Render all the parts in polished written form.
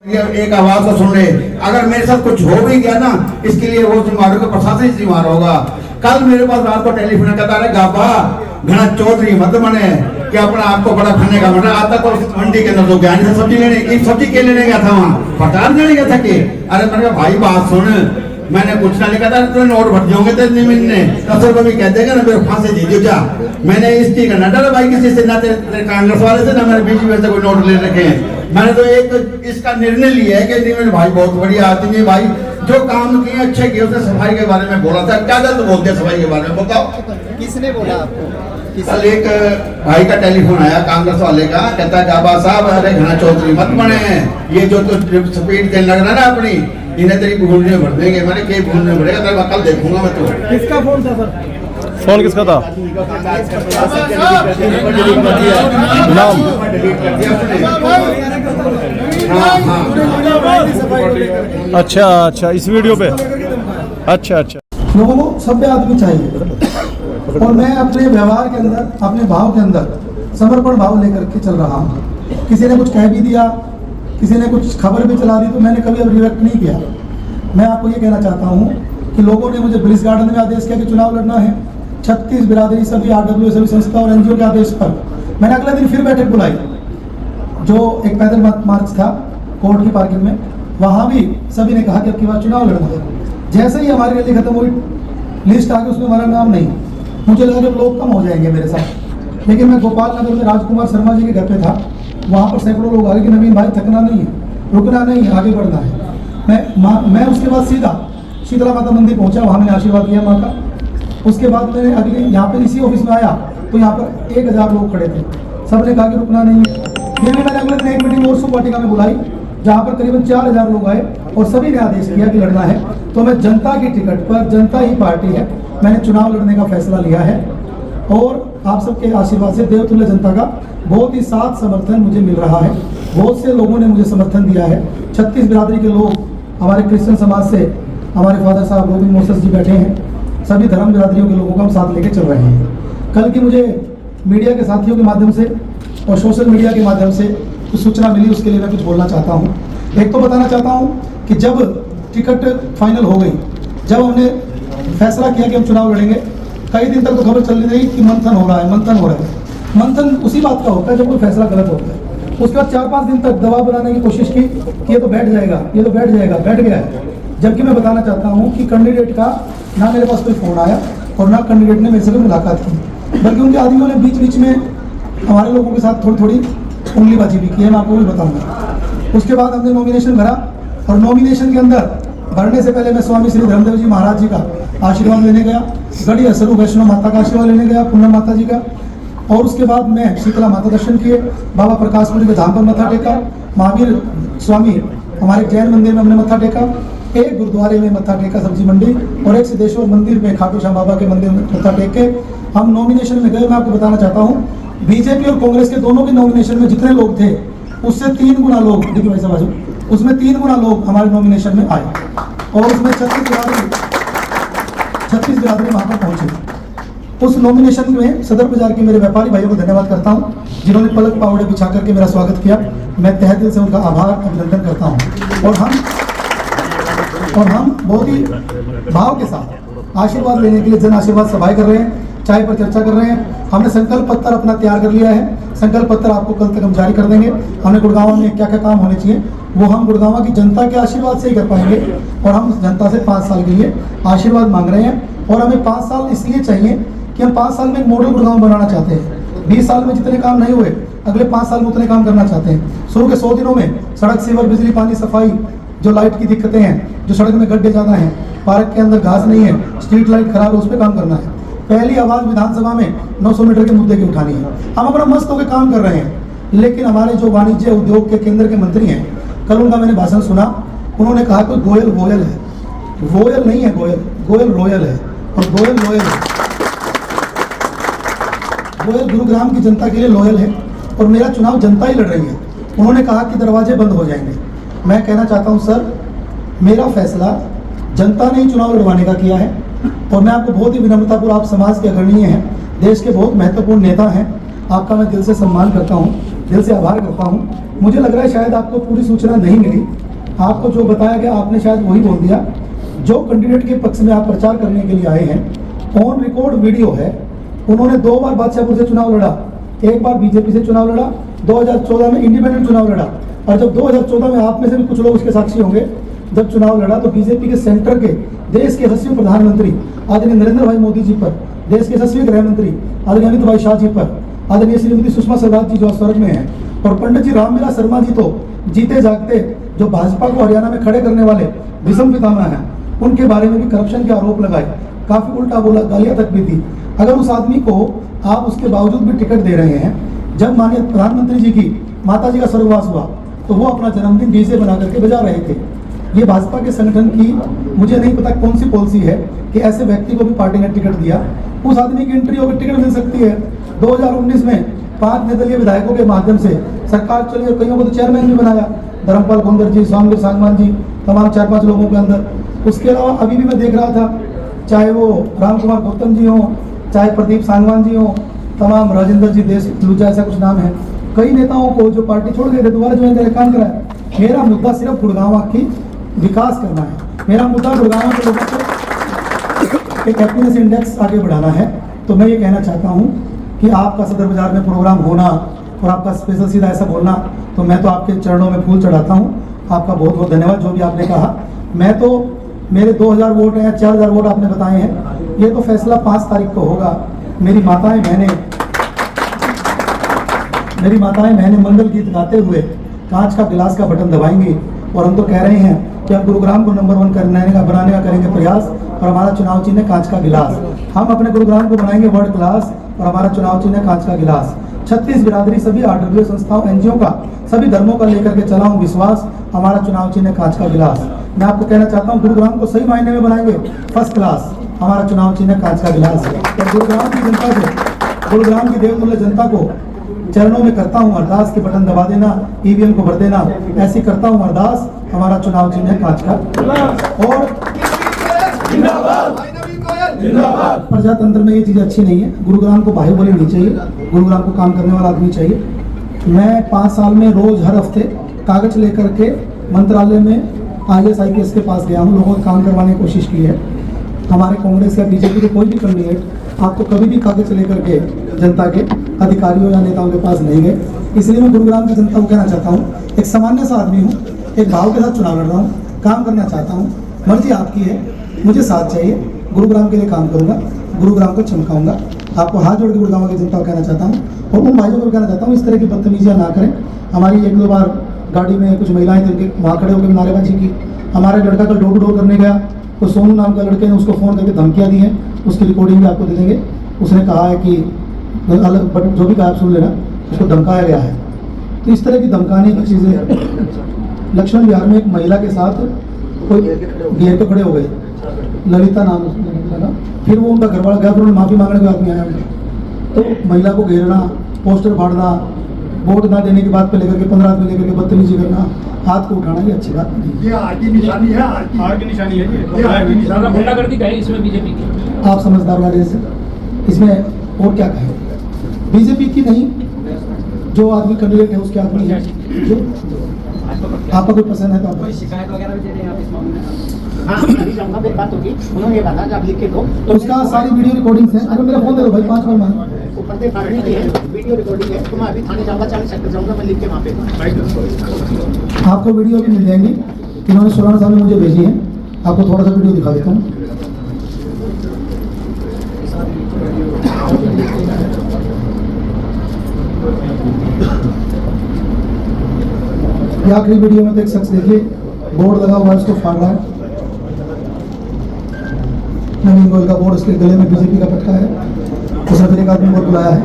एक आवाज को सुन ले। अगर मेरे साथ कुछ हो भी गया ना, इसके लिए वो जिम्मेदार होगा, प्रशासन जिम्मेदार होगा। कल मेरे पास रात को टेलीफोन करता रहे गाबा घना चौधरी मत बने कि अपना आपको बड़ा खाने का बना आता। तो मंडी के अंदर तो गया नहीं था सब्जी लेने, एक सब्जी के लेने गया था वहाँ पटार देने गया था कि अरे मैंने कहा भाई बात सुन, मैंने कुछ ना लिखा था, तो नोट भर जाओगे तो जमीन ने 10 रुपये भी कह देगा ना, मेरे फांसी दे दो जा। मैंने इस चीज का ना डरा भाई किसी से, ना तेरे कांग्रेस वाले से, ना मेरे बीजेपी से कोई नोट ले रखे हैं। मैंने तो एक इसका निर्णय लिया है कि नहीं मेरे भाई बहुत बढ़िया आदमी है भाई, जो काम किए अच्छे किए। उसने सफाई के बारे में बोला था, क्या गलत बोलते हैं सफाई के बारे में बताओ। किसने बोला आपको? कल एक भाई का टेलीफोन आया कांग्रेस वाले का, कहता है गाबा साहब अरे घना चौधरी मत बने, ये जो तो स्पीड देने लग रहा ना अपनी, इन्हें तेरी भूलने भर देंगे। मैंने क्या भूलने भरेगा, तेरा कल देखूंगा मैं तो। किसका फोन था सर? फोन किसका था? नाम? अच्छा अच्छा, इस वीडियो पे? अच्छा अच्छा। लोगों को सभ्य आदमी चाहिए, और मैं अपने व्यवहार के अंदर, अपने भाव के अंदर समर्पण भाव लेकर के चल रहा हूँ। किसी ने कुछ कह भी दिया, किसी ने कुछ खबर भी चला दी, तो मैंने कभी अब रिएक्ट नहीं किया। मैं आपको ये कहना चाहता हूँ कि लोगों ने मुझे ब्रिज गार्डन में आदेश किया कि चुनाव लड़ना है। 36 बिरादरी सभी RW सभी संस्था और NGO के आदेश पर मैंने अगले दिन फिर बैठक बुलाई, जो एक पैदल मार्च था कोर्ट की पार्किंग में, वहाँ भी सभी ने कहा कि अब की बार चुनाव लड़ना है। जैसे ही हमारी रैली खत्म हुई, लिस्ट आ गई, उसमें हमारा नाम नहीं। मुझे लगा कि लोग कम हो जाएंगे मेरे साथ, लेकिन मैं गोपाल नगर में राजकुमार शर्मा जी के घर पे था। वहाँ पर सैकड़ों लोग आ गए कि नवीन भाई थकना नहीं है, रुकना नहीं है, आगे बढ़ना है। मैं उसके बाद सीधा शीतला माता मंदिर पहुँचा, वहाँ मैंने आशीर्वाद लिया माँ का। उसके बाद मैंने अगले यहाँ पे इसी ऑफिस में आया तो यहाँ पर 1000 लोग खड़े थे, सब ने कहा कि रुकना नहीं है। फिर भी मैंने अगले दिन एक मीटिंग और वाटिका में बुलाई, जहाँ पर करीबन 4000 लोग आए और सभी ने आदेश किया कि लड़ना है। तो मैं जनता की टिकट पर, जनता ही पार्टी है, मैंने चुनाव लड़ने का फैसला लिया है। और आप सबके आशीर्वाद से देवतुल्य जनता का बहुत ही साथ समर्थन मुझे मिल रहा है। बहुत से लोगों ने मुझे समर्थन दिया है। 36 बिरादरी के लोग, हमारे क्रिश्चियन समाज से हमारे फादर साहब गोविंद मोसेस जी बैठे हैं, सभी धर्म बिरादरियों के लोगों को हम साथ लेके चल रहे हैं। कल की मुझे मीडिया के साथियों के माध्यम से और सोशल मीडिया के माध्यम से कुछ सूचना मिली, उसके लिए मैं कुछ बोलना चाहता हूँ। एक तो बताना चाहता हूँ कि जब टिकट फाइनल हो गई, जब हमने फैसला किया कि हम चुनाव लड़ेंगे, कई दिन तक तो खबर चल रही कि मंथन हो रहा है, मंथन हो रहा है। मंथन उसी बात का होता है जब कोई फैसला गलत होता है। उसके बाद 4-5 दिन तक दबाव बनाने की कोशिश की कि ये तो बैठ जाएगा, ये तो बैठ जाएगा, बैठ गया है। जबकि मैं बताना चाहता हूँ कि कैंडिडेट का ना मेरे पास कोई फ़ोन आया और ना कैंडिडेट ने मेरे से कोई मुलाकात की, बल्कि उनके आदमियों ने बीच बीच में हमारे लोगों के साथ थोड़ी थोड़ी उंगलीबाजी भी की है, मैं आपको भी बताऊँगा। उसके बाद हमने नॉमिनेशन भरा, और नॉमिनेशन के अंदर भरने से पहले मैं स्वामी श्री धर्मदेव जी महाराज जी का आशीर्वाद लेने गया, गढ़ी असरू वैष्णो माता का आशीर्वाद लेने गया, पूनम माता जी का। और उसके बाद मैं शीतला माता दर्शन किए, बाबा प्रकाशपुरी के धाम पर मत्था टेका, महावीर स्वामी हमारे जैन मंदिर में हमने मत्था टेका, एक गुरुद्वारे में मत्था टेका सब्जी मंडी, और एक सिद्धेश्वर मंदिर में खाटू श्याम बाबा के मंदिर में मत्था टेक के हम नॉमिनेशन में गए। मैं आपको बताना चाहता हूँ, बीजेपी और कांग्रेस के दोनों के नॉमिनेशन में जितने लोग थे, उससे 3 गुना लोग, देखिए भाई साहब, उसमें 3 गुना लोग हमारे नॉमिनेशन में आए, और उसमें 36 बिरादरी वहाँ पर पहुँचे। उस नॉमिनेशन में सदर बाजार के मेरे व्यापारी भाइयों को धन्यवाद करता हूँ, जिन्होंने पलक पावड़े बिछा करके मेरा स्वागत किया। मैं तहे दिल से उनका आभार अभिनंदन करता हूँ। और हम बहुत ही भाव के साथ आशीर्वाद लेने के लिए जन आशीर्वाद सभाएं कर रहे हैं, चाय पर चर्चा कर रहे हैं। हमने संकल्प पत्र अपना तैयार कर लिया है, संकल्प पत्र आपको कल तक हम जारी कर देंगे। हमने गुड़गांव में क्या क्या काम होने चाहिए वो हम गुड़गांव की जनता के आशीर्वाद से ही कर पाएंगे, और हम जनता से 5 साल के लिए आशीर्वाद मांग रहे हैं। और हमें 5 साल इसलिए चाहिए कि हम 5 साल में एक मॉडल गुड़गांव बनाना चाहते हैं। 20 साल में जितने काम नहीं हुए, अगले 5 साल में उतने काम करना चाहते हैं। शुरू के 100 दिनों में सड़क, सीवर, बिजली, पानी, सफाई, जो लाइट की दिक्कतें हैं, जो सड़क में गड्ढे ज़्यादा हैं, पार्क के अंदर घास नहीं है, स्ट्रीट लाइट खराब है, उस पर काम करना है। पहली आवाज़ विधानसभा में 900 मीटर के मुद्दे की उठानी है। हम अपना मस्त होकर काम कर रहे हैं, लेकिन हमारे जो वाणिज्य उद्योग के केंद्र के मंत्री हैं, कल उनका मैंने भाषण सुना, उन्होंने कहा कि गोयल वोयल है। वोयल नहीं है गोयल, गोयल रॉयल है, और गोयल लॉयल है। गोयल गुरुग्राम की जनता के लिए लॉयल है, और मेरा चुनाव जनता ही लड़ रही है। उन्होंने कहा कि दरवाजे बंद हो जाएंगे। मैं कहना चाहता हूं सर, मेरा फैसला जनता ने ही चुनाव लड़वाने का किया है, और मैं आपको बहुत ही विनम्रतापूर्वक, आप समाज के अग्रणीय हैं, देश के बहुत महत्वपूर्ण नेता हैं, आपका मैं दिल से सम्मान करता हूं। दिल से आभार करता हूँ। मुझे लग रहा है शायद आपको पूरी सूचना नहीं मिली, आपको जो बताया गया आपने शायद वही बोल दिया। जो कैंडिडेट के पक्ष में आप प्रचार करने के लिए आए हैं, ऑन रिकॉर्ड वीडियो है, उन्होंने 2 बार बादशाहपुर से चुनाव लड़ा, 1 बार बीजेपी से चुनाव लड़ा, 2014 में इंडिपेंडेंट चुनाव लड़ा। और जब 2014 में आप में से भी कुछ लोग उसके साक्षी होंगे, जब चुनाव लड़ा तो बीजेपी के सेंटर के देश के यशस्वी प्रधानमंत्री आदरणीय नरेंद्र भाई मोदी जी पर, देश के यशस्वी गृह मंत्री आदरणीय अमित भाई शाह जी पर, आदरणीय श्रीमती सुषमा स्वराज जी जो स्वर्ग में हैं, और पंडित जी रामविलास शर्मा जी तो जीते जागते जो भाजपा को हरियाणा में खड़े करने वाले विषम पितामह हैं, उनके बारे में भी करप्शन के आरोप लगाए, काफी उल्टा बोला, गालियां तक भी दी। अगर उस आदमी को आप उसके बावजूद भी टिकट दे रहे हैं, जब माननीय प्रधानमंत्री जी की माता जी का स्वर्गवास हुआ तो वो अपना जन्मदिन डीजे बना करके बजा रहे थे। ये भाजपा के संगठन की मुझे नहीं पता कौन सी पॉलिसी है कि ऐसे व्यक्ति को भी पार्टी ने टिकट दिया। उस आदमी की एंट्री होकर टिकट मिल सकती है। 2019 में 5 निर्दलीय विधायकों के माध्यम से सरकार चली और कईयों को तो चेयरमैन भी बनाया, धर्मपाल गोंदर जी, स्वामी सांगवान जी, तमाम 4-5 लोगों के अंदर। उसके अलावा अभी भी मैं देख रहा था, चाहे वो राम कुमार गौतम जी हों, चाहे प्रदीप सांगवान जी हों, तमाम राजेंद्र जी देश लूजा ऐसा कुछ नाम है, कई नेताओं को जो पार्टी छोड़ गए थे दोबारा ज्वाइन करके काम कराया। मेरा मुद्दा सिर्फ गुड़गांव की विकास करना है। मेरा मुद्दा गुड़गांव के लोगों को एक हैप्पीनेस इंडेक्स आगे बढ़ाना है। तो मैं ये कहना चाहता हूँ कि आपका सदर बाजार में प्रोग्राम होना और आपका स्पेशल सीधा ऐसा बोलना, तो मैं तो आपके चरणों में फूल चढ़ाता हूँ। आपका बहुत बहुत धन्यवाद जो भी आपने कहा। मैं तो मेरे 2000 वोट हैं, 4000 वोट आपने बताए हैं, ये तो फैसला 5 तारीख को होगा। मेरी माताएं बहनें मंगल गीत गाते हुए कांच का गिलास का बटन दबाएंगी और हम तो कह रहे हैं कि हम गुरुग्राम को नंबर 1 बनाने का करेंगे प्रयास, और हमारा चुनाव चिन्ह है कांच का गिलास। हम अपने गुरुग्राम को बनाएंगे वर्ल्ड क्लास और हमारा चुनाव चिन्ह है कांच का गिलास। 36 बिरादरी, सभी RWA संस्थाओं, NGO का, सभी धर्मों का लेकर के चला हूँ विश्वास, हमारा चुनाव चिन्ह है कांच का गिलास। मैं आपको कहना चाहता हूँ गुरुग्राम को सही मायने में बनाएंगे फर्स्ट क्लास, हमारा चुनाव चिन्ह है कांच का गिलास। और गुरुग्राम की जनता से, गुरुग्राम की देवतुल्य जनता को चरणों में करता हूँ अरदास के बटन दबा देना, EVM को भर देना, ऐसी करता हूँ अरदास, हमारा चुनाव चिन्ह है कांच का। और प्रजातंत्र में ये चीज़ अच्छी नहीं है। गुरुग्राम को बाहुबली नहीं चाहिए, गुरुग्राम को काम करने वाला आदमी चाहिए। मैं 5 साल में रोज हर हफ्ते कागज लेकर के मंत्रालय में IAS IPS के पास गया हूँ, लोगों को काम करवाने की कोशिश की है। हमारे कांग्रेस या बीजेपी के कोई भी कैंडिडेट आपको कभी भी कागज लेकर के जनता के अधिकारियों या नेताओं के पास नहीं गए। इसलिए मैं गुरुग्राम की जनता को कहना चाहता हूँ, एक सामान्य सा आदमी हूँ, एक भाव के साथ चुनाव लड़ रहा हूँ, काम करना चाहता हूँ, मर्जी आपकी है, मुझे साथ चाहिए, गुरुग्राम के लिए काम करूँगा, गुरुग्राम को चमकाऊंगा। आपको हाथ जोड़ के गुरुग्राम की जनता को कहना चाहता हूँ और उन भाइयों को कहना चाहता हूँ इस तरह की बदतमीजियाँ ना करें। हमारी 1-2 बार गाड़ी में कुछ महिलाएं थी, उनके वहाँ खड़े होकर नारेबाजी की। हमारा लड़का कल डोर टू डोर करने गया तो सोनू नाम का लड़के ने उसको फ़ोन करके धमकियाँ दी हैं, उसकी रिकॉर्डिंग भी आपको दे देंगे। उसने कहा है कि अलग बट जो भी कहा आप सुन लेना, उसको धमकाया गया है। तो इस तरह की धमकाने की चीज़ें। लक्ष्मण विहार में एक महिला के साथ कोई घेर को खड़े हो गए, ललिता नाम लगा, फिर वो उनका घरवाला गया, फिर उन्हें माफ़ी मांगने के आदमी आया। तो महिला को घेरना, पोस्टर फाड़ना, वोट ना देने की बात पे लेकर के 15 आदमी लेकर के बदतमीजी करना, हाथ को उठाना, ये अच्छी बात नहीं। ये हार की निशानी है, हार की निशानी है, ये हार की निशानी। गुंडागर्दी कहे इसमें बीजेपी की। आप समझदार वाले से इसमें और क्या कहें, बीजेपी की नहीं, जो आदमी कैंडिडेट है उसके आदमी है। जो आपका कोई पसंद है तो आप शिकायत वगैरह भी दे रहे हैं आप इस मामले में? हाँ, अभी जाऊंगा, मेरी बात होगी, उन्होंने ये कहा कि आप लिख के दो, तो उसका सारी वीडियो रिकॉर्डिंग्स है। अगर मेरा फोन दे दो भाई, 5 बार मांग ऊपर से फाड़ने की है, वीडियो रिकॉर्डिंग है, तो मैं अभी थाने जाऊंगा, 40 सेक्टर जाऊंगा, मैं लिख के वहाँ पे आपको वीडियो भी मिल जाएंगी। इन्होंने सुराना साहब ने मुझे भेजी है, आपको थोड़ा सा वीडियो दिखा देता हूँ। ये आखिरी वीडियो में तो एक शख्स देखिए बोर्ड लगा हुआ है, उसको फाड़ रहा है। नवीन गोयल का बोर्ड उसके गले में बीजेपी का पटका है, उसने फिर एक आदमी को बुलाया है।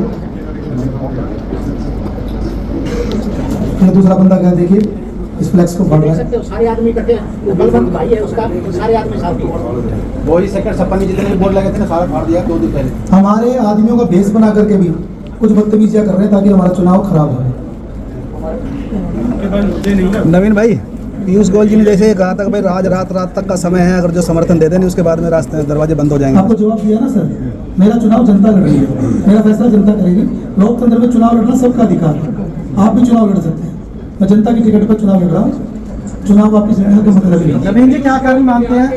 ये दूसरा बंदा क्या देखिए इस फ्लैक्स को फाड़ रहा है। सारे आदमी इकट्ठे हैं, वो बलवंत भाई है उसका, सारे आदमी साथ ही। वही सेक्टर 56 में जितने बोर्ड लगे थे ना, सारा फाड़ दिया 2 दिन पहले। हमारे आदमियों का भेष बना करके भी कुछ बदतमीजियां कर रहे हैं ताकि हमारा चुनाव खराब हो। नवीन भाई, पीयूष गोयल जी ने जैसे कहा था कि भाई रात तक का समय है, अगर जो समर्थन दे दें उसके बाद में रास्ते दरवाजे बंद हो जाएंगे। आपको जवाब दिया ना सर, मेरा चुनाव जनता लड़ रही है, मेरा फैसला जनता करेगी। लोकतंत्र में चुनाव लड़ना सबका अधिकार है। आप भी चुनाव लड़ सकते हैं। मैं जनता की टिकट पर चुनाव लड़ रहा हूँ। चुनाव वापिस लेने का मतलब नहीं। नवीन जी क्या कारण मानते हैं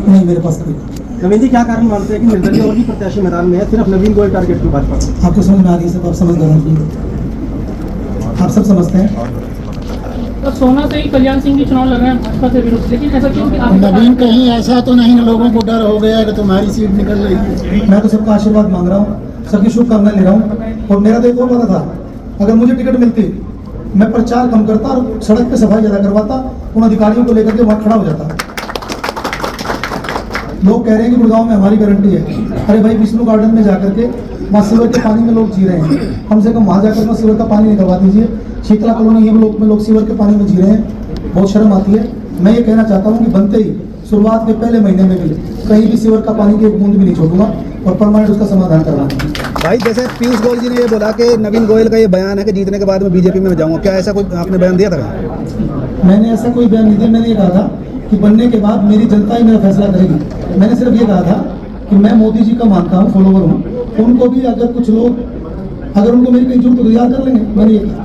नहीं, मेरे पास कोई नवीन जी क्या कारण मानते हैं कि निर्दलीय और भी प्रत्याशी मैदान में है, सिर्फ नवीन गोयल टारगेट क्यों भाजपा को? आपको समझ में आ रही है सब, आप समझदार हैं, आप सब समझते हैं। तो सोना से ही कल्याण सिंह जी चुनाव लड़ रहे हैं भाजपा के विरुद्ध, लेकिन ऐसा क्यों कि आप नवीन कहीं ऐसा तो नहीं लोगों को डर हो गया कि तुम्हारी सीट निकल रही है? मैं तो सबका आशीर्वाद मांग रहा हूँ, सबकी शुभकामनाएं ले रहा हूँ। और मेरा तो एक और वादा था, अगर मुझे टिकट मिलती मैं प्रचार कम करता और सड़क पे सफाई ज्यादा करवाता, उन अधिकारियों को लेकर के वहाँ खड़ा हो जाता। लोग कह रहे हैं कि गुड़गांव में हमारी गारंटी है। अरे भाई, विष्णु गार्डन में जाकर के वहाँ सीवर के पानी में लोग जी रहे हैं, कम से कम वहाँ जाकर के सीवर का पानी निकलवा दीजिए। शीतला कॉलोनी में लोग सीवर के पानी में जी रहे हैं, बहुत शर्म आती है। मैं ये कहना चाहता हूँ कि बनते ही शुरुआत के पहले महीने में भी कहीं भी सीवर का पानी की एक बूंद भी नहीं छोड़ूंगा और परमानेंट उसका समाधान करवाऊंगा। भाई जैसे पीयूष गोयल जी ने ये बोला कि नवीन गोयल का ये बयान है कि जीतने के बाद में बीजेपी में जाऊंगा, क्या ऐसा कोई आपने बयान दिया था? मैंने ऐसा कोई बयान नहीं दिया। मैंने ये कहा था कि बनने के बाद मेरी जनता ही मेरा फैसला करेगी। मैंने सिर्फ ये कहा था कि मैं मोदी जी का मानता हूँ, फॉलोवर हूँ, उनको भी अगर कुछ लोग अगर उनको मेरी कहीं जरूरत तो याद कर लेंगे। मैंने ये कहा,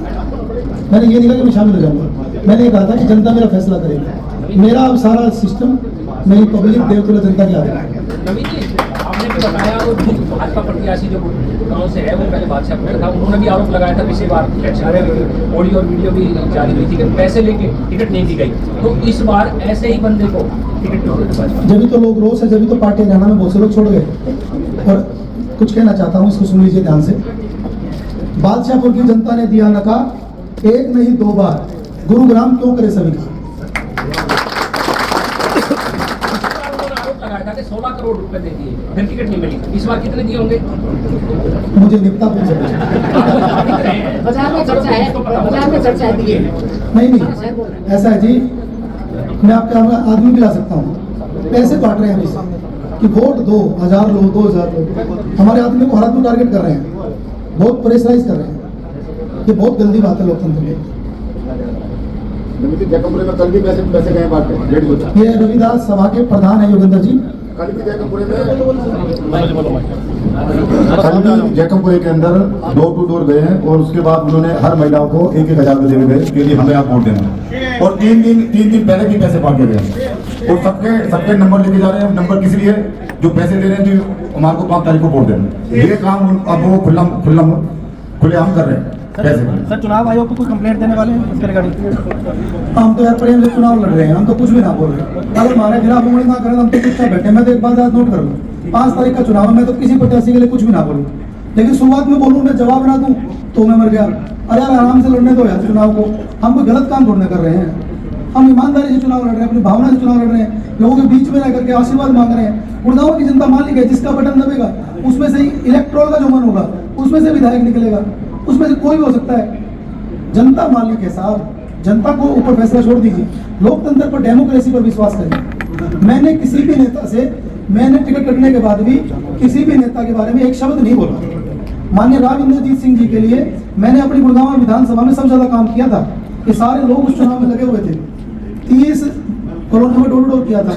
मैंने ये नहीं कहा कि मैं शामिल हो जाऊँगा। मैंने ये कहा था कि जनता मेरा फैसला करेगी। मेरा अब सारा सिस्टम मेरी पब्लिक देवतुल्य जनता के हाथ है। नवीन जी, आपने भी बताया वो भाजपा प्रत्याशी जो गाँव से है वो पहले बादशाह था, उन्होंने भी आरोप लगाया था पिछली बार इलेक्शन, ऑडियो और वीडियो भी जारी हुई थी कि पैसे लेके टिकट नहीं दी गई। तो इस बार ऐसे ही बंदे को टिकट क्यों देते भाजपा? जब भी तो लोग रोष है, जब भी तो पार्टी हरियाणा में बहुत से लोग छोड़ गए। और कुछ कहना चाहता हूँ, इसको सुन लीजिए ध्यान से। बादशाहपुर की जनता ने दिया नकार, एक नहीं दो बार। गुरुग्राम क्यों करे सभी का? लगाया था कि 16 करोड़ रुपए दे दिए, फिर टिकट नहीं मिली। इस बार कितने दिए होंगे? मुझे निपटा पूछ सकते। बाजार में चर्चा है, बाजार में चर्चा है दिए। नहीं, ऐसा है जी, मैं आपके आदमी भी ला सकता हूँ। पैसे बांट रहे हैं अभी कि वोट 2000 लो, 2000 लो। हमारे आदमी को हर आदमी टारगेट कर रहे हैं, बहुत प्रेशराइज कर रहे हैं। ये बहुत गंदी बात है लोकतंत्र में। जयकमपुरे में कल भी पैसे गए बांटे। ये रविदास सभा के प्रधान है योगेंद्र जी। कल भी जयकमपुरे के अंदर डोर टू डोर गए हैं और उसके बाद उन्होंने हर महिलाओं को 1,000 रुपए देने गए कि हमें आप वोट देना। और तीन दिन पहले भी पैसे बांटे गए और सबके नंबर लेके जा रहे हैं। नंबर किस लिए? जो पैसे दे रहे हैं जो हमारे को 5 तारीख को वोट देना। ये काम अब वो खुलेआम कर रहे हैं। सर चुनाव आयोग को कोई कंप्लेंट देने वाले हैं इसके रिगार्डिंग? हम तो यार प्रेम से चुनाव लड़ रहे हैं, हम तो कुछ भी ना बोल रहे। अगर हमारे खिलाफ उंगली ना करें, हम तो चुपचाप बैठे। मैं तो एक बात नोट कर लूँ, 5 तारीख का चुनाव है, मैं तो किसी प्रत्याशी के लिए कुछ भी ना बोलूँ। लेकिन शुरुआत में बोलूँ, मैं जवाब ना दूँ तो मैं मर गया। अरे यार आराम से लड़ने दो यार चुनाव को। हम कोई गलत काम थोड़ना कर रहे हैं, हम ईमानदारी से चुनाव लड़ रहे हैं, अपनी भावना से चुनाव लड़ रहे हैं, लोगों के बीच में रह करके आशीर्वाद मांग रहे हैं। गुड़गांव की जनता मालिक है, जिसका बटन दबेगा उसमें से ही इलेक्ट्रोल का जो मन होगा उसमें से विधायक निकलेगा, उसमें से कोई भी हो सकता है। जनता मालिक है साहब, जनता को ऊपर फैसला छोड़ दीजिए। लोकतंत्र पर, डेमोक्रेसी पर विश्वास करिए। मैंने किसी भी नेता से, मैंने टिकट कटने के बाद भी किसी भी नेता के बारे में एक शब्द नहीं बोला। माननीय राव इंद्रजीत सिंह जी के लिए मैंने अपनी गुड़गांव विधानसभा में सबसे ज्यादा काम किया था। कि सारे लोग उस चुनाव में लगे हुए थे, 30 करोड़ में डोर किया था।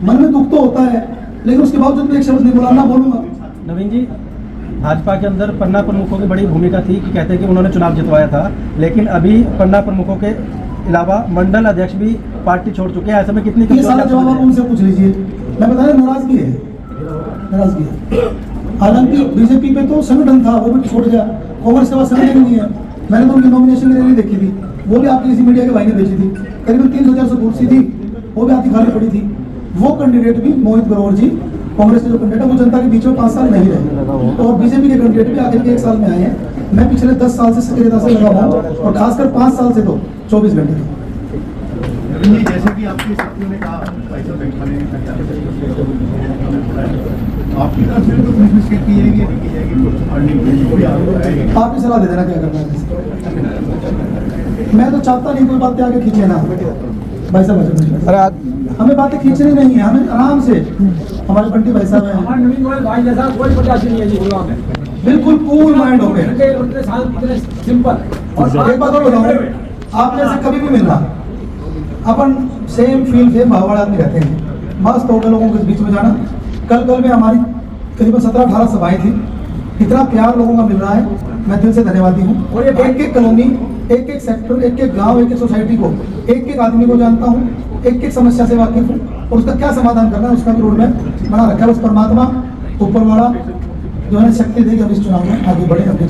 मन में दुख तो होता है, लेकिन उसके बावजूद भी एक शब्द नहीं बोला, ना बोलूंगा। नवीन जी, भाजपा के अंदर पन्ना प्रमुखों की बड़ी भूमिका थी कि कहते हैं कि उन्होंने चुनाव जितवाया था, लेकिन अभी पन्ना प्रमुखों के अलावा मंडल अध्यक्ष भी पार्टी छोड़ चुके हैं। ऐसे में कितनी ये सारा जवाब आप उनसे पूछ लीजिए। मैं बता रहा, नाराजगी है, नाराजगी है। हालांकि बीजेपी पे तो संगठन था, वो भी छोड़ गया। कांग्रेस के पास संगठन नहीं है। मैंने तो उनकी नॉमिनेशन की रैली देखी थी, वो भी आपकी किसी मीडिया के भाई ने भेजी थी। करीबन 300-400 कुर्सी थी, वो भी आधी खाली पड़ी थी। वो कैंडिडेट भी मोहित ग्रोवर जी, कांग्रेस के जो कैंडिडेट है, वो जनता के बीच में 5 साल नहीं रहे। और बीजेपी के कैंडिडेट भी आखिर के 1 साल में आए हैं। मैं पिछले 10 साल से सक्रियता से लगा हुआ हूँ, और खासकर 5 साल से तो 24 घंटे। जैसे कि आपके साथियों ने कहा पैसा बैठाने आपकी तरफ से तो कोशिश की जाएगी, की जाएगी। आप ही सलाह दे देना क्या करना है। मैं तो चाहता नहीं कोई बातें आगे खींचे ना भाई साहब। अरे हमें बातें खींचनी नहीं है, हमें आराम से। हमारे बंटी भाई साहब हैं, बिल्कुल कूल माइंड हो गए। सिंपल एक बात और बताऊं, आपने से कभी भी मिलना, अपन सेम फील सेम भाव वाले आदमी रहते हैं। मस्त हो गए लोगों के बीच में जाना। कल में हमारी करीबन 17-18 सभाएं थी। इतना प्यार लोगों का मिल रहा है, मैं दिल से धन्यवादी हूँ। और एक एक कॉलोनी, एक एक सेक्टर, एक एक गांव, एक एक सोसाइटी को, एक एक आदमी को जानता हूँ, एक एक समस्या से वाकिफ हूँ और उसका क्या समाधान करना है उसका भी रोड मैप बना रखा है। उस परमात्मा ऊपर वाला जो है शक्ति देगी हम इस चुनाव में आगे बढ़े। अपने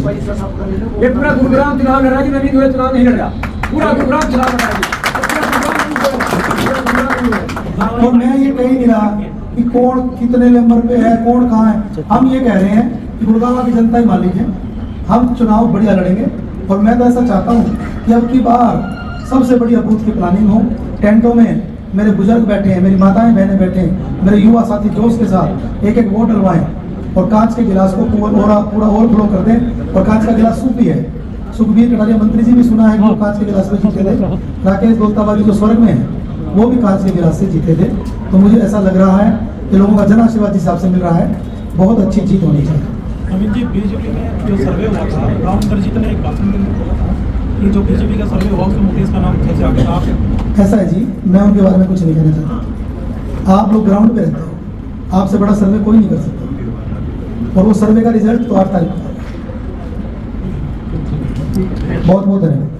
ये पूरा गुरुग्राम चुनाव लड़ रहा है कि नवी दुबई चुनाव नहीं लड़ रहा, पूरा गुरुग्राम चुनाव लड़ रहा है। और मैं ये कह ही नहीं रहा कि कौन कितने नंबर पे है, कौन कहाँ है। हम ये कह रहे हैं कि गुड़गांव की जनता ही मालिक है, हम चुनाव बढ़िया लड़ेंगे। और मैं तो ऐसा चाहता हूँ कि अब की बार सबसे बढ़िया बूथ की प्लानिंग हो, टेंटों में मेरे बुजुर्ग बैठे हैं, मेरी माताएं बहनें बैठे हैं, मेरे युवा साथी जोश के साथ एक एक वोट डलवाएं और कांच के गिलास को पूरा ओवरफ्लो कर दें। और कांच का गिलास सूख भी है, सुखबीर कटारिया मंत्री जी भी सुना है कि वो कांच के गिलास में जीते थे। राकेश दौलताबाजी जो स्वर्ग में है वो भी कांच के गिलास से जीते थे। तो मुझे ऐसा लग रहा है कि लोगों का जन आशीर्वाद जिस हिसाब से मिल रहा है, बहुत अच्छी जीत होनी चाहिए। अमित जी, बीजेपी में जो सर्वे हुआ था, रामचंद्र जी ने एक भाषण में बोला था कि जो बीजेपी का सर्वे हुआ उसमें मुकेश का नाम सबसे आगे था। ऐसा है जी, मैं उनके बारे में कुछ नहीं कहना चाहता। आप लोग ग्राउंड पे रहते हो, आपसे बड़ा सर्वे कोई नहीं कर सकता। और वो सर्वे का रिजल्ट तो 8 तारीख को। बहुत बहुत धन्यवाद।